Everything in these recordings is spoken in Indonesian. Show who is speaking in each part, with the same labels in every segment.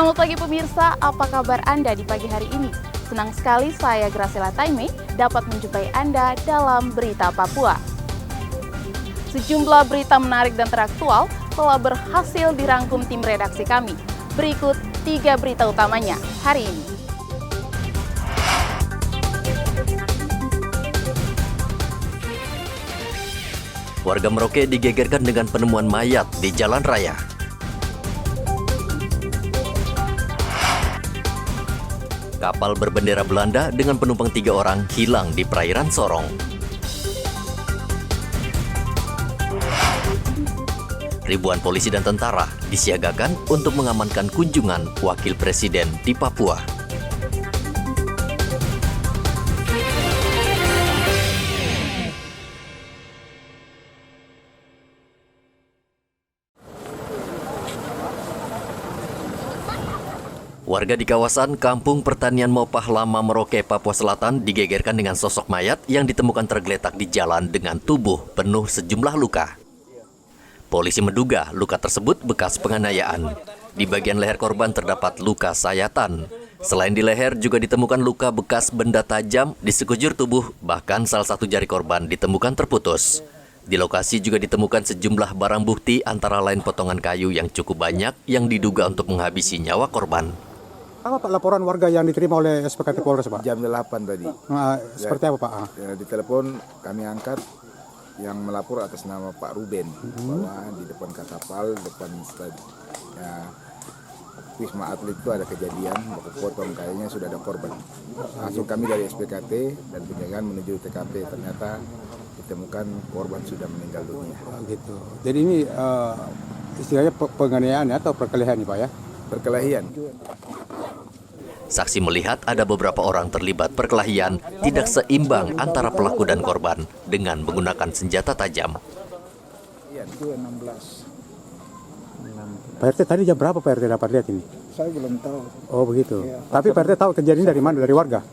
Speaker 1: Selamat pagi pemirsa, apa kabar Anda di pagi hari ini? Senang sekali saya Graciela Taime dapat menjumpai Anda dalam Berita Papua. Sejumlah berita menarik dan teraktual telah berhasil dirangkum tim redaksi kami. Berikut 3 berita utamanya hari ini.
Speaker 2: Warga Merauke digegerkan dengan penemuan mayat di jalan raya. Kapal berbendera Belanda dengan penumpang 3 orang hilang di perairan Sorong. Ribuan polisi dan tentara disiagakan untuk mengamankan kunjungan wakil presiden di Papua. Warga di kawasan Kampung Pertanian Mopah Lama Merauke, Papua Selatan digegerkan dengan sosok mayat yang ditemukan tergeletak di jalan dengan tubuh penuh sejumlah luka. Polisi menduga luka tersebut bekas penganiayaan. Di bagian leher korban terdapat luka sayatan. Selain di leher juga ditemukan luka bekas benda tajam di sekujur tubuh, bahkan salah satu jari korban ditemukan terputus. Di lokasi juga ditemukan sejumlah barang bukti antara lain potongan kayu yang cukup banyak yang diduga untuk menghabisi nyawa korban.
Speaker 3: Apa Pak laporan warga yang diterima oleh SPKT Polres Pak?
Speaker 4: Jam 8 tadi.
Speaker 3: Seperti apa Pak?
Speaker 4: Di telepon kami angkat yang melapor atas nama Pak Ruben bahwa di depan kapal, depan Wisma Atlet itu ada kejadian, potong kayunya sudah ada korban. Langsung kami dari SPKT dan penjagaan menuju TKP, ternyata ditemukan korban sudah meninggal dunia.
Speaker 3: Gitu. Jadi ini istilahnya penganiayaan atau perkelahian nih Pak ya?
Speaker 4: Perkelahian.
Speaker 2: Saksi melihat ada beberapa orang terlibat perkelahian tidak seimbang antara pelaku dan korban dengan menggunakan senjata tajam.
Speaker 4: Itu 16.
Speaker 3: Pak RT tadi jam berapa Pak RT dapat lihat ini?
Speaker 4: Saya belum tahu.
Speaker 3: Oh begitu.
Speaker 4: Ya,
Speaker 3: Tapi Pak RT tahu kejadian dari mana? Dari warga?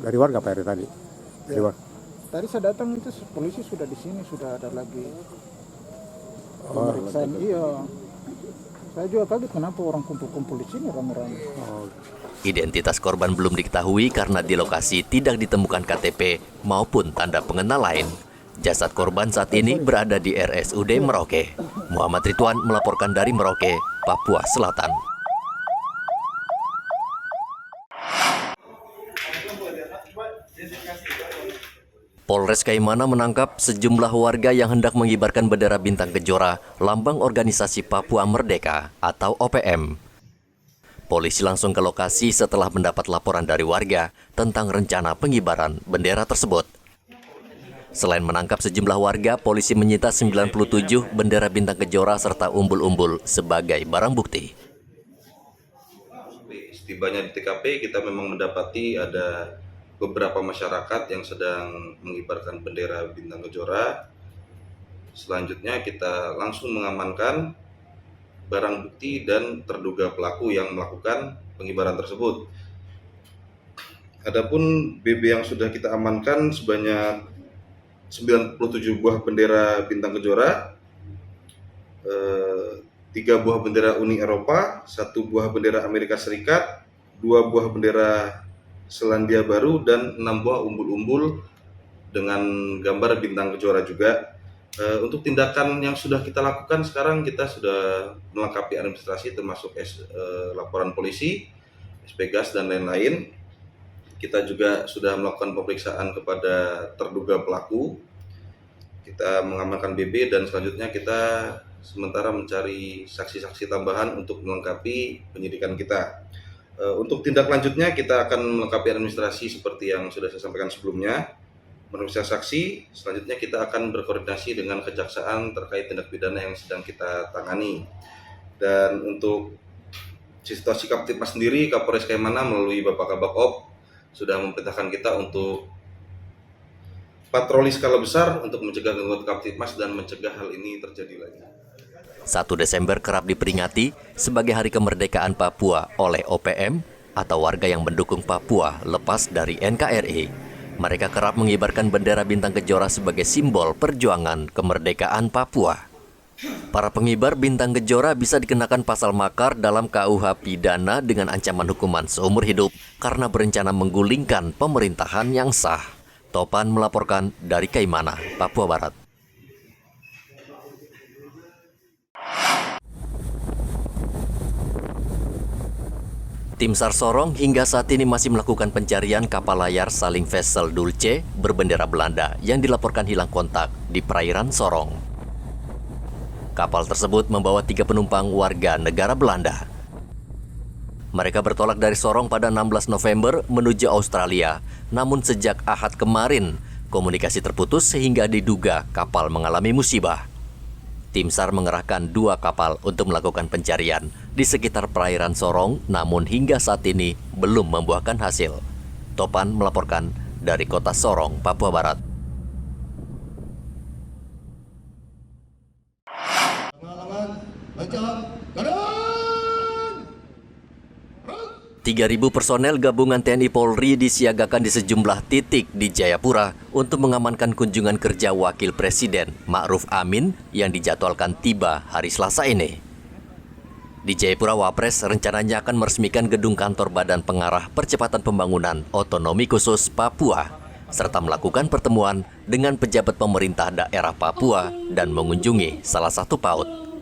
Speaker 3: Dari warga Pak RT tadi? Dari warga.
Speaker 5: Tadi saya datang itu polisi sudah di sini, sudah ada lagi pemeriksaan. Iya. Saya juga kaget kenapa orang kumpul-kumpul di sini rame-rame.
Speaker 2: Identitas korban belum diketahui karena di lokasi tidak ditemukan KTP maupun tanda pengenal lain. Jasad korban saat ini berada di RSUD Merauke. Muhammad Ridwan melaporkan dari Merauke, Papua Selatan. Polres Kaimana menangkap sejumlah warga yang hendak mengibarkan bendera bintang kejora lambang organisasi Papua Merdeka atau OPM. Polisi langsung ke lokasi setelah mendapat laporan dari warga tentang rencana pengibaran bendera tersebut. Selain menangkap sejumlah warga, polisi menyita 97 bendera bintang kejora serta umbul-umbul sebagai barang bukti.
Speaker 6: Setibanya di TKP kita memang mendapati ada beberapa masyarakat yang sedang mengibarkan bendera bintang kejora. Selanjutnya kita langsung mengamankan barang bukti dan terduga pelaku yang melakukan pengibaran tersebut. Adapun BB yang sudah kita amankan sebanyak 97 buah bendera bintang kejora, 3 buah bendera Uni Eropa, 1 buah bendera Amerika Serikat, 2 buah bendera Selandia Baru, dan 6 buah umbul-umbul dengan gambar bintang kejora juga. Untuk tindakan yang sudah kita lakukan sekarang, kita sudah melengkapi administrasi termasuk laporan polisi, SP gas dan lain-lain. Kita juga sudah melakukan pemeriksaan kepada terduga pelaku. Kita mengamankan BB dan selanjutnya kita sementara mencari saksi-saksi tambahan untuk melengkapi penyidikan kita. Untuk tindak lanjutnya kita akan melengkapi administrasi seperti yang sudah saya sampaikan sebelumnya, memeriksa saksi. Selanjutnya kita akan berkoordinasi dengan kejaksaan terkait tindak pidana yang sedang kita tangani. Dan untuk situasi Kaptipmas sendiri, Kapolres Kaimana melalui Bapak Kabak-Op sudah memerintahkan kita untuk patroli skala besar untuk mencegah gangguan Kaptipmas dan mencegah hal ini terjadi lagi.
Speaker 2: 1 Desember kerap diperingati sebagai Hari Kemerdekaan Papua oleh OPM atau warga yang mendukung Papua lepas dari NKRI. Mereka kerap mengibarkan bendera bintang kejora sebagai simbol perjuangan kemerdekaan Papua. Para pengibar bintang kejora bisa dikenakan pasal makar dalam KUH pidana dengan ancaman hukuman seumur hidup karena berencana menggulingkan pemerintahan yang sah. Topan melaporkan dari Kaimana, Papua Barat. Tim SAR Sorong hingga saat ini masih melakukan pencarian kapal layar Saling Vessel Dulce berbendera Belanda yang dilaporkan hilang kontak di perairan Sorong. Kapal tersebut membawa 3 penumpang warga negara Belanda. Mereka bertolak dari Sorong pada 16 November menuju Australia, namun sejak Ahad kemarin komunikasi terputus sehingga diduga kapal mengalami musibah. Tim SAR mengerahkan 2 kapal untuk melakukan pencarian di sekitar perairan Sorong, namun hingga saat ini belum membuahkan hasil. Topan melaporkan dari kota Sorong, Papua Barat. 3.000 personel gabungan TNI Polri disiagakan di sejumlah titik di Jayapura untuk mengamankan kunjungan kerja Wakil Presiden Ma'ruf Amin yang dijadwalkan tiba hari Selasa ini. Di Jayapura, Wapres rencananya akan meresmikan gedung kantor Badan Pengarah Percepatan Pembangunan Otonomi Khusus Papua, serta melakukan pertemuan dengan pejabat pemerintah daerah Papua dan mengunjungi salah satu PAUD.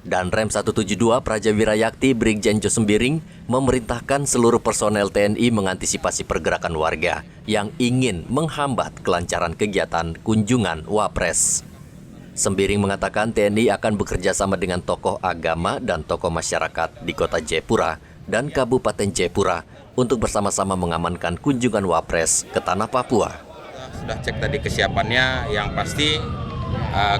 Speaker 2: Dan Rem 172 Prajawira Yakti Brigjen Jo Sembiring memerintahkan seluruh personel TNI mengantisipasi pergerakan warga yang ingin menghambat kelancaran kegiatan kunjungan Wapres. Sembiring mengatakan TNI akan bekerja sama dengan tokoh agama dan tokoh masyarakat di kota Jayapura dan Kabupaten Jayapura untuk bersama-sama mengamankan kunjungan Wapres ke tanah Papua.
Speaker 7: Sudah cek tadi kesiapannya, yang pasti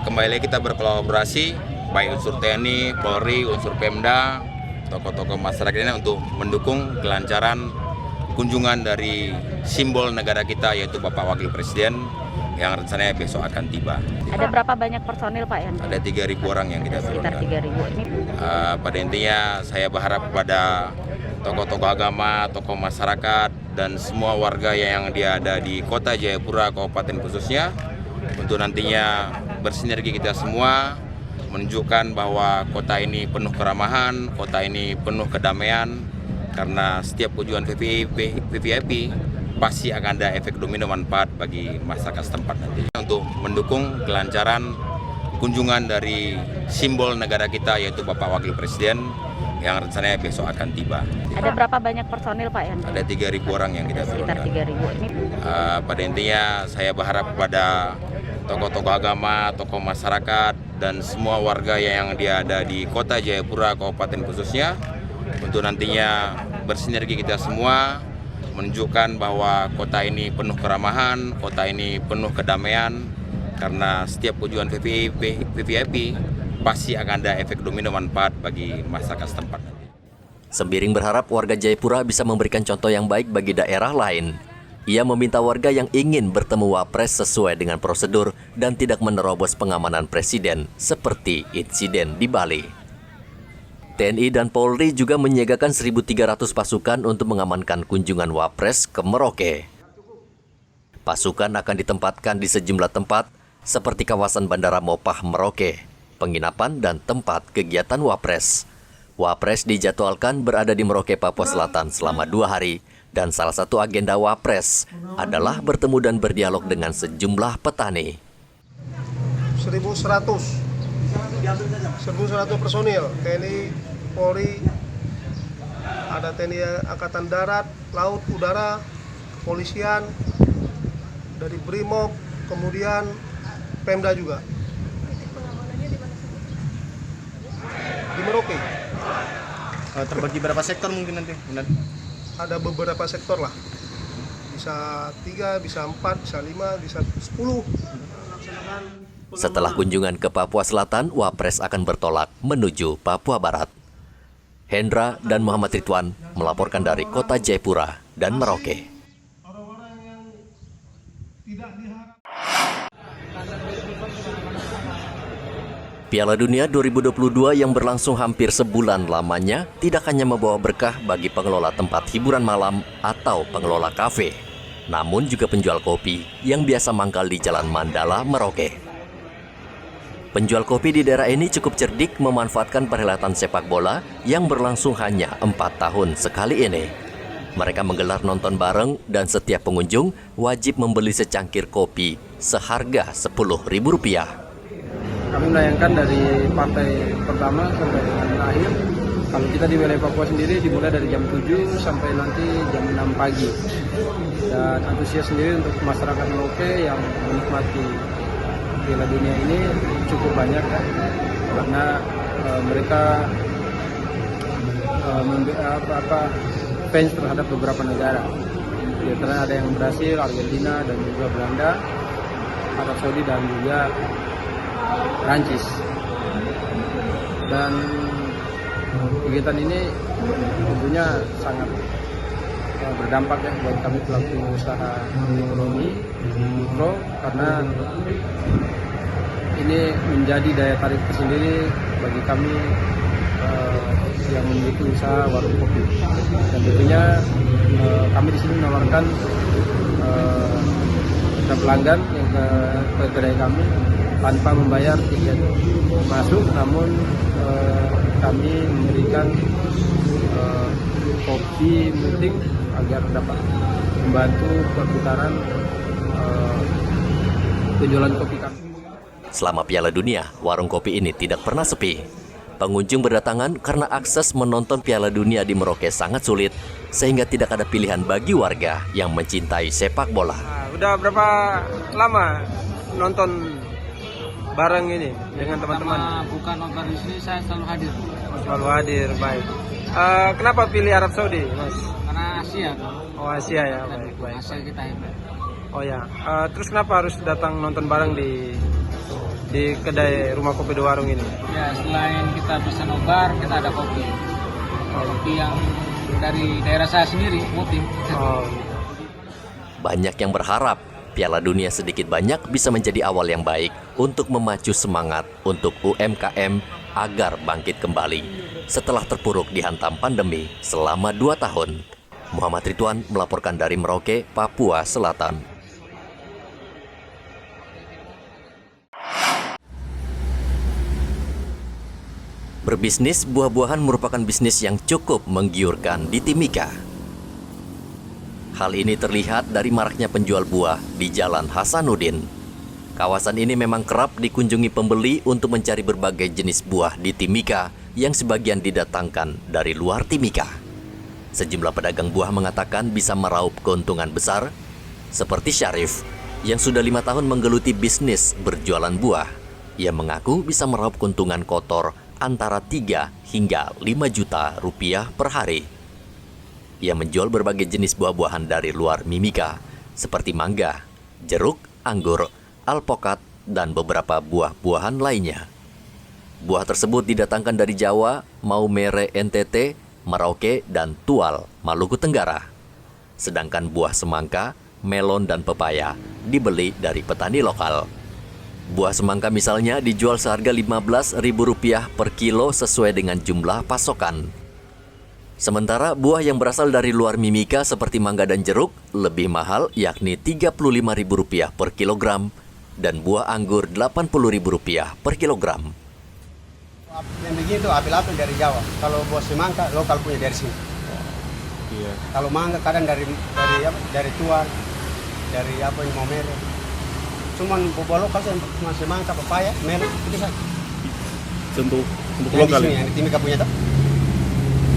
Speaker 7: kembali kita berkolaborasi baik unsur TNI, Polri, unsur Pemda, tokoh-tokoh masyarakat ini untuk mendukung kelancaran kunjungan dari simbol negara kita yaitu Bapak Wakil Presiden yang rencananya besok akan tiba.
Speaker 8: Ada berapa banyak personil Pak yang?
Speaker 7: Ada 3.000 orang yang kita
Speaker 8: sekitar
Speaker 7: turunkan.
Speaker 8: 3.000 ini.
Speaker 7: Pada intinya saya berharap kepada tokoh-tokoh agama, tokoh masyarakat dan semua warga yang ada di kota Jayapura, kabupaten khususnya, untuk nantinya bersinergi kita semua menunjukkan bahwa kota ini penuh keramahan, kota ini penuh kedamaian, karena setiap kunjungan VVIP pasti akan ada efek domino manfaat bagi masyarakat setempat nanti. Untuk mendukung kelancaran kunjungan dari simbol negara kita yaitu Bapak Wakil Presiden yang rencananya besok akan tiba.
Speaker 8: Ada berapa banyak personil Pak yang?
Speaker 7: Ada 3.000 orang yang kita
Speaker 8: sekitar
Speaker 7: turunkan.
Speaker 8: 3.000 ini.
Speaker 7: Pada intinya saya berharap kepada tokoh-tokoh agama, tokoh masyarakat, dan semua warga yang ada di kota Jayapura, kabupaten khususnya, untuk nantinya bersinergi kita semua, menunjukkan bahwa kota ini penuh keramahan, kota ini penuh kedamaian, karena setiap kunjungan VVIP pasti akan ada efek domino manfaat bagi masyarakat setempat.
Speaker 2: Sembiring berharap warga Jayapura bisa memberikan contoh yang baik bagi daerah lain. Ia meminta warga yang ingin bertemu Wapres sesuai dengan prosedur dan tidak menerobos pengamanan presiden seperti insiden di Bali. TNI dan Polri juga menyiagakan 1.300 pasukan untuk mengamankan kunjungan Wapres ke Merauke. Pasukan akan ditempatkan di sejumlah tempat seperti kawasan Bandara Mopah Merauke, penginapan dan tempat kegiatan Wapres. Wapres dijadwalkan berada di Merauke, Papua Selatan selama 2 hari. Dan salah satu agenda Wapres adalah bertemu dan berdialog dengan sejumlah petani.
Speaker 9: 1.100 personil TNI, Polri, ada TNI Angkatan Darat, Laut, Udara, Kepolisian, dari Brimob, kemudian Pemda juga. Di Merauke.
Speaker 5: Terbagi berapa sektor mungkin nanti?
Speaker 9: Ada beberapa sektor lah, bisa 3, bisa 4, bisa 5, bisa 10.
Speaker 2: Setelah kunjungan ke Papua Selatan, Wapres akan bertolak menuju Papua Barat. Hendra dan Muhammad Ridwan melaporkan dari kota Jayapura dan Merauke. Piala Dunia 2022 yang berlangsung hampir sebulan lamanya tidak hanya membawa berkah bagi pengelola tempat hiburan malam atau pengelola kafe, namun juga penjual kopi yang biasa mangkal di Jalan Mandala, Merauke. Penjual kopi di daerah ini cukup cerdik memanfaatkan perhelatan sepak bola yang berlangsung hanya 4 tahun sekali ini. Mereka menggelar nonton bareng dan setiap pengunjung wajib membeli secangkir kopi seharga Rp10.000.
Speaker 10: Kami menayangkan dari partai pertama sampai dengan akhir. Kalau kita di wilayah Papua sendiri dimulai dari jam 7 sampai nanti jam 6 pagi. Dan antusias sendiri untuk masyarakat Merauke yang menikmati Piala Dunia ini cukup banyak ya. Karena mereka fans terhadap beberapa negara. Di antaranya ada yang Brasil, Argentina, dan juga Belanda, Arab Saudi, dan juga Prancis. Dan kegiatan ini tentunya sangat berdampak ya buat kami pelaku usaha ekonomi mikro, karena ini menjadi daya tarik tersendiri bagi kami yang memiliki usaha warung kopi. Dan tentunya kami di sini menawarkan pelanggan yang ke kedai kami tanpa membayar tiket masuk, namun kami memberikan kopi mutik agar dapat membantu perputaran penjualan kopi kami.
Speaker 2: Selama Piala Dunia, warung kopi ini tidak pernah sepi. Pengunjung berdatangan karena akses menonton Piala Dunia di Merauke sangat sulit, sehingga tidak ada pilihan bagi warga yang mencintai sepak bola.
Speaker 10: Udah berapa lama nonton bareng ini dengan teman-teman?
Speaker 11: Bukan nonton di sini, saya selalu hadir.
Speaker 10: Selalu hadir, baik. Kenapa pilih Arab Saudi, Mas?
Speaker 11: Karena Asia.
Speaker 10: Oh, Asia ya, baik.
Speaker 11: Asia kita hebat.
Speaker 10: Oh ya, terus kenapa harus datang nonton bareng di kedai Rumah Kopi Dua Warung ini?
Speaker 11: Ya, selain kita bisa nobar, kita ada kopi. Kopi yang dari daerah saya sendiri, Mutim.
Speaker 10: Oh.
Speaker 2: Banyak yang berharap Piala Dunia sedikit banyak bisa menjadi awal yang baik untuk memacu semangat untuk UMKM agar bangkit kembali setelah terpuruk dihantam pandemi selama 2 tahun. Muhammad Ridwan melaporkan dari Merauke, Papua Selatan. Berbisnis buah-buahan merupakan bisnis yang cukup menggiurkan di Timika. Hal ini terlihat dari maraknya penjual buah di Jalan Hasanuddin. Kawasan ini memang kerap dikunjungi pembeli untuk mencari berbagai jenis buah di Timika yang sebagian didatangkan dari luar Timika. Sejumlah pedagang buah mengatakan bisa meraup keuntungan besar, seperti Syarif yang sudah 5 tahun menggeluti bisnis berjualan buah. Ia mengaku bisa meraup keuntungan kotor antara 3 hingga 5 juta rupiah per hari. Ia menjual berbagai jenis buah-buahan dari luar Mimika, seperti mangga, jeruk, anggur, alpokat, dan beberapa buah-buahan lainnya. Buah tersebut didatangkan dari Jawa, Maumere NTT, Merauke, dan Tual, Maluku Tenggara. Sedangkan buah semangka, melon, dan pepaya dibeli dari petani lokal. Buah semangka misalnya dijual seharga Rp15.000 per kilo sesuai dengan jumlah pasokan. Sementara buah yang berasal dari luar Mimika seperti mangga dan jeruk lebih mahal, yakni Rp35.000 per kilogram, dan buah anggur Rp80.000 per kilogram.
Speaker 3: Yang begini tuh apel-apel dari Jawa. Kalau buah semangka lokal punya dari sini. Iya. Kalau mangga kadang dari Tuan, dari apa yang mau merah. Cuman buah lokal cuma semangka, pepaya, melon, itu saja.
Speaker 12: Untuk
Speaker 3: yang
Speaker 12: lokal.
Speaker 3: Di sini, yang di Timika punya tuh.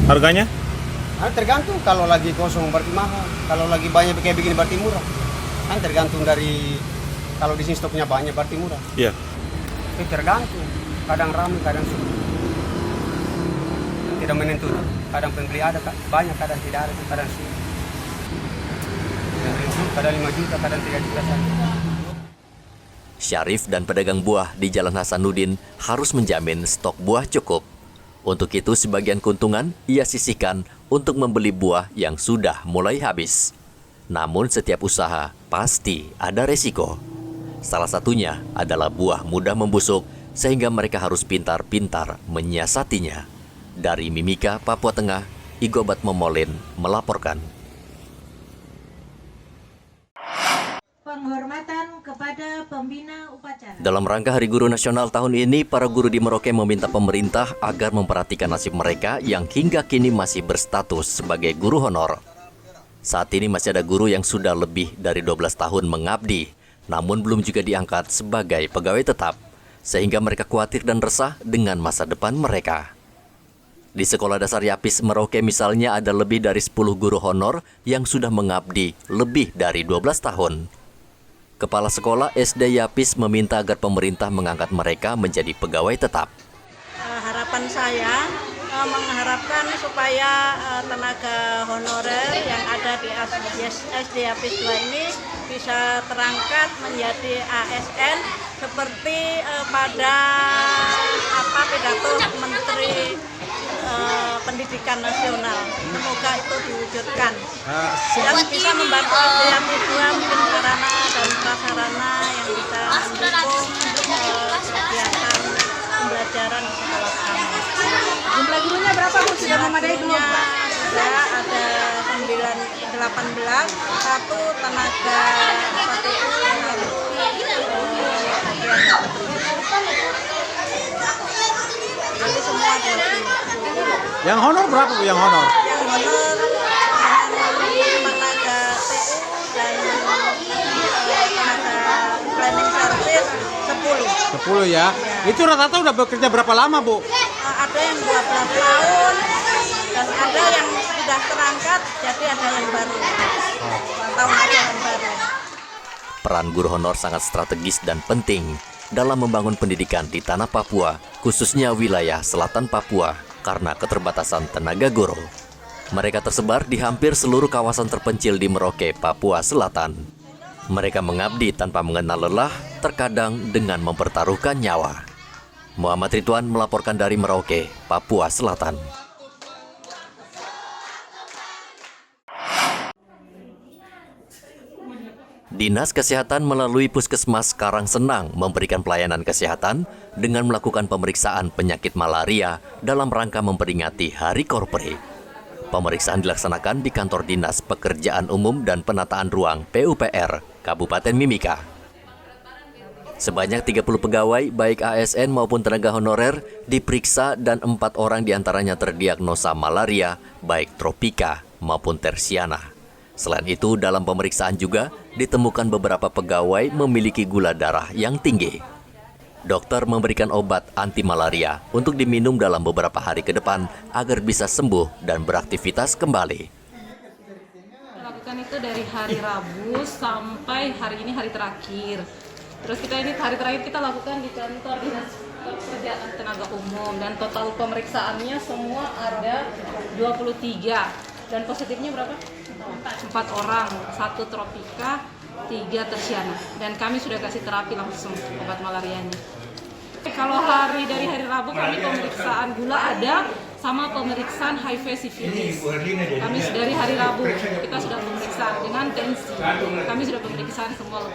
Speaker 12: Harganya?
Speaker 3: Tergantung, kalau lagi kosong berarti mahal, kalau lagi banyak kayak begini berarti murah. Kan tergantung dari, kalau di sini stoknya banyak berarti murah.
Speaker 12: Iya.
Speaker 3: Itu tergantung, kadang ramai, kadang sulit. Tidak menentu, kadang pembeli ada banyak, kadang tidak ada, kadang sulit. Kadang 5 juta, kadang 3 juta saja.
Speaker 2: Syarif dan pedagang buah di Jalan Hasanuddin harus menjamin stok buah cukup. Untuk itu, sebagian keuntungan ia sisihkan untuk membeli buah yang sudah mulai habis. Namun setiap usaha pasti ada resiko. Salah satunya adalah buah mudah membusuk, sehingga mereka harus pintar-pintar menyiasatinya. Dari Mimika, Papua Tengah, Igobat Momolin melaporkan.
Speaker 13: Penghormatan kepada kepada pembina upacara.
Speaker 2: Dalam rangka Hari Guru Nasional tahun ini, para guru di Merauke meminta pemerintah agar memperhatikan nasib mereka yang hingga kini masih berstatus sebagai guru honor. Saat ini masih ada guru yang sudah lebih dari 12 tahun mengabdi, namun belum juga diangkat sebagai pegawai tetap, sehingga mereka khawatir dan resah dengan masa depan mereka. Di Sekolah Dasar Yapis Merauke misalnya ada lebih dari 10 guru honor yang sudah mengabdi lebih dari 12 tahun. Kepala Sekolah SD Yapis meminta agar pemerintah mengangkat mereka menjadi pegawai tetap.
Speaker 13: Harapan saya mengharapkan supaya tenaga honorer yang ada di SD Yapis 2 ini bisa terangkat menjadi ASN seperti pada pidato Menteri Pendidikan Nasional. Semoga itu diwujudkan dan bisa membantu SD Yapis 2 mungkin sarana dan prasarana yang bisa mendukung kegiatan pembelajaran di sekolah kami.
Speaker 14: Jumlah gurunya berapa Bu? Sudah memadai belum?
Speaker 13: Sudah ada 18, satu tenaga statikus, jadi semua 20.
Speaker 5: Yang honor berapa Bu? Yang honor?
Speaker 13: Yang honor tenaga TU dan tenaga planning service 10.
Speaker 5: 10 ya? Itu rata-rata udah bekerja berapa lama Bu?
Speaker 13: Ada yang 12 tahun dan ada yang sudah terangkat, jadi ada yang baru. Tahun ada yang baru.
Speaker 2: Peran guru honor sangat strategis dan penting dalam membangun pendidikan di tanah Papua, khususnya wilayah selatan Papua, karena keterbatasan tenaga guru. Mereka tersebar di hampir seluruh kawasan terpencil di Merauke, Papua Selatan. Mereka mengabdi tanpa mengenal lelah, terkadang dengan mempertaruhkan nyawa. Muhammad Ridwan melaporkan dari Merauke, Papua Selatan. Dinas Kesehatan melalui Puskesmas Karangsenang memberikan pelayanan kesehatan dengan melakukan pemeriksaan penyakit malaria dalam rangka memperingati Hari Korpri. Pemeriksaan dilaksanakan di kantor Dinas Pekerjaan Umum dan Penataan Ruang PUPR, Kabupaten Mimika. Sebanyak 30 pegawai, baik ASN maupun tenaga honorer, diperiksa dan 4 orang diantaranya terdiagnosa malaria, baik tropika maupun tersiana. Selain itu, dalam pemeriksaan juga ditemukan beberapa pegawai memiliki gula darah yang tinggi. Dokter memberikan obat anti malaria untuk diminum dalam beberapa hari ke depan agar bisa sembuh dan beraktivitas kembali.
Speaker 15: Lakukan itu dari hari Rabu sampai hari ini hari terakhir. Terus kita ini hari terakhir kita lakukan di kantor Dinas Pekerjaan Tenaga Umum dan total pemeriksaannya semua ada 23 dan positifnya berapa? 4 orang, 1 tropika, 3 tersiana, dan kami sudah kasih terapi langsung obat malarianya. Kalau dari hari Rabu kami pemeriksaan gula ada sama pemeriksaan HIV sifilis. Kami dari hari Rabu kita sudah pemeriksaan dengan tensi. Kami sudah pemeriksaan semua.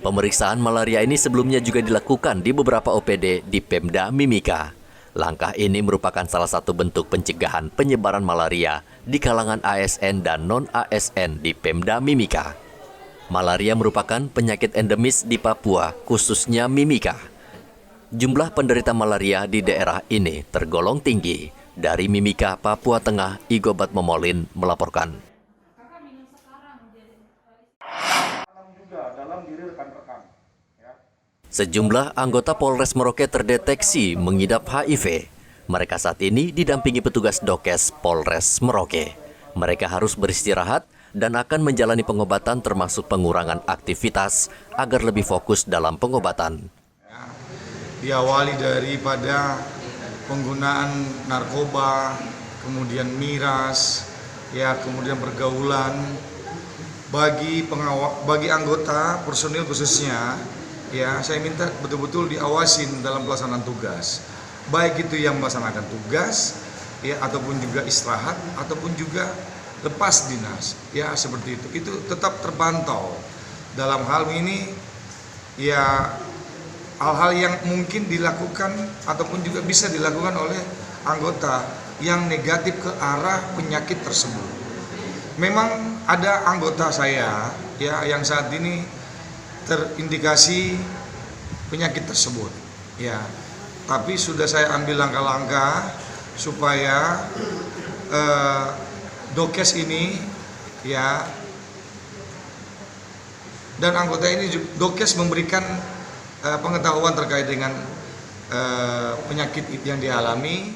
Speaker 2: Pemeriksaan malaria ini sebelumnya juga dilakukan di beberapa OPD di Pemda Mimika. Langkah ini merupakan salah satu bentuk pencegahan penyebaran malaria di kalangan ASN dan non-ASN di Pemda Mimika. Malaria merupakan penyakit endemis di Papua, khususnya Mimika. Jumlah penderita malaria di daerah ini tergolong tinggi. Dari Mimika, Papua Tengah, Igobat Momolin melaporkan. Sejumlah anggota Polres Merauke terdeteksi mengidap HIV. Mereka saat ini didampingi petugas Dokes Polres Merauke. Mereka harus beristirahat dan akan menjalani pengobatan termasuk pengurangan aktivitas agar lebih fokus dalam pengobatan.
Speaker 16: Diawali daripada penggunaan narkoba, kemudian miras, kemudian pergaulan bagi anggota personil khususnya. Saya minta betul-betul diawasin dalam pelaksanaan tugas. Baik itu yang melaksanakan tugas, ataupun juga istirahat, ataupun juga lepas dinas, seperti itu. Itu tetap terpantau. Dalam hal ini, hal-hal yang mungkin dilakukan ataupun juga bisa dilakukan oleh anggota yang negatif ke arah penyakit tersebut. Memang ada anggota saya, yang saat ini terindikasi penyakit tersebut. Ya, tapi sudah saya ambil langkah-langkah supaya Dokes ini ya dan anggota ini Dokes memberikan pengetahuan terkait dengan penyakit yang dialami.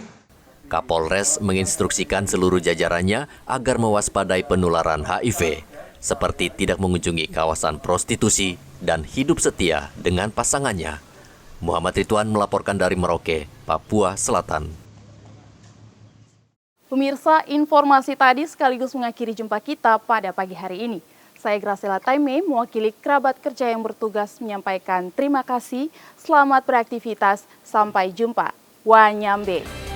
Speaker 2: Kapolres menginstruksikan seluruh jajarannya agar mewaspadai penularan HIV, seperti tidak mengunjungi kawasan prostitusi dan hidup setia dengan pasangannya. Muhammad Ridwan melaporkan dari Merauke, Papua Selatan.
Speaker 1: Pemirsa, informasi tadi sekaligus mengakhiri jumpa kita pada pagi hari ini. Saya Graciela Taime, mewakili kerabat kerja yang bertugas menyampaikan terima kasih, selamat beraktivitas, sampai jumpa. Wanyambe.